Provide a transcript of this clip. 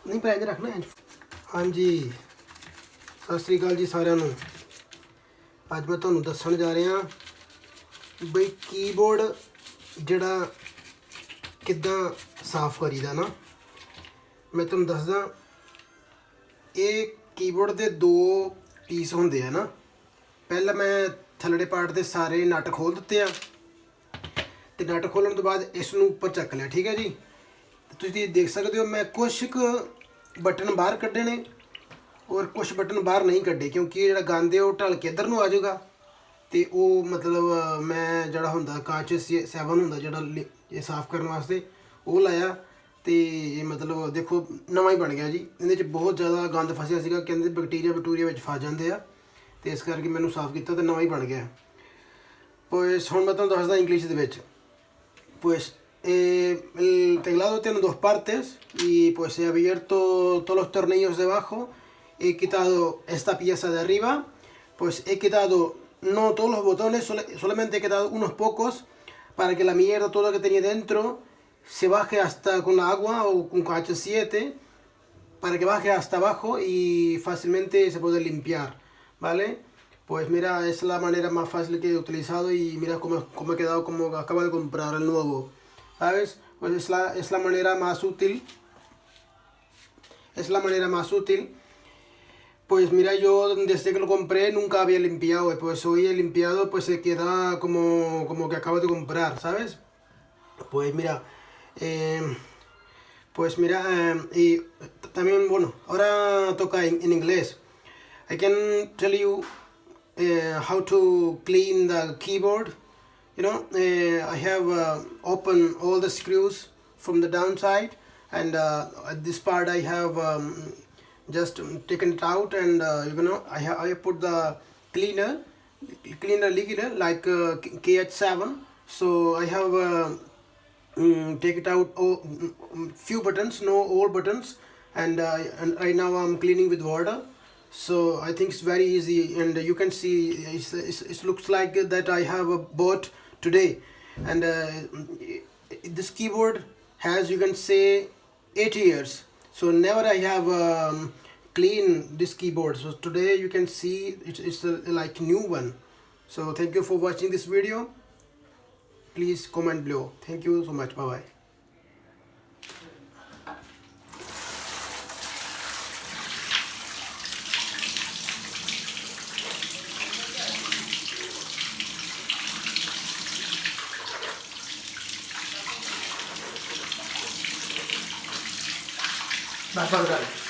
नहीं पर इंज रखना इंज। हाँ जी, सत श्री अकाल जी सारिਆਂ ਨੂੰ। ਅੱਜ मैं ਤੁਹਾਨੂੰ ਦੱਸਣ ਜਾ ਰਿਹਾ ਬਈ कीबोर्ड ਜਿਹੜਾ ਕਿੱਦਾਂ ਸਾਫ਼ ਕਰੀਦਾ ਨਾ। मैं ਤੁਹਾਨੂੰ ਦੱਸਦਾ, ਇਹ कीबोर्ड ਦੇ ਦੋ ਪੀਸ ਹੁੰਦੇ ਆ ਨਾ। ਪਹਿਲਾਂ ਮੈਂ ਥੱਲੜੇ ਪਾਰਟ ਦੇ ਸਾਰੇ ਨਟ ਖੋਲ ਦਿੱਤੇ ਆ ਤੇ ਨਟ ਖੋਲਣ ਤੋਂ ਬਾਅਦ ਇਸ ਨੂੰ ਉੱਪਰ ਚੱਕ ਲਿਆ। ਠੀਕ ਹੈ ਜੀ, ਤੁਸੀਂ ਦੇਖ ਸਕਦੇ ਹੋ ਮੈਂ ਕੁਛ ਕੁ बटन बाहर कड्डे ने और कुछ बटन बाहर नहीं कड्डे, क्योंकि जो गंद है वो ढल के इधर नूं आ जाएगा। तो वो मतलब मैं जड़ा होंदा काचे 7 होंदा जड़ा ये साफ़ करने वास्ते वो लाया। तो ये मतलब देखो नवा ही बन गया जी। ये बहुत ज़्यादा गंद फसिया सीगा, कहंदे बैक्टीरिया बटूरिया विच फस जाते हैं, तो इस करके मैंने साफ़ किया तो नवा ही बन गया। pues हुण मैं तुहानूं दसदा English they which. pues el teclado tiene dos partes y pues he abierto todos los tornillos de abajo, he quitado esta pieza de arriba, pues he quitado no todos los botones, solamente he quitado unos pocos para que la mierda toda que tenía dentro se baje hasta con la agua o con KH7 para que baje hasta abajo y fácilmente se puede limpiar, ¿vale? Pues mira, es la manera más fácil que he utilizado y mira cómo he quedado, como acabo de comprar el nuevo, ¿sabes? Pues es la manera más útil. Es la manera más útil. Pues mira, yo desde que lo compré nunca había limpiado. Y pues hoy he limpiado, pues se queda como que acabo de comprar, ¿sabes? Pues mira, y también, bueno, ahora toca en inglés. I can tell you how to clean the keyboard. You know, I have opened all the screws from the downside, and at this part I have just taken it out, and you know I have put the cleaner liquid like KH7. So I have take it out few buttons, no all buttons, and right now I'm cleaning with water. So I think it's very easy, and you can see it looks like that I have bought today. And this keyboard has, you can say, 8 years, so never I have cleaned this keyboard. So today you can see it's like new one. So thank you for watching this video. Please comment below. Thank you so much. Bye bye. Bye bye.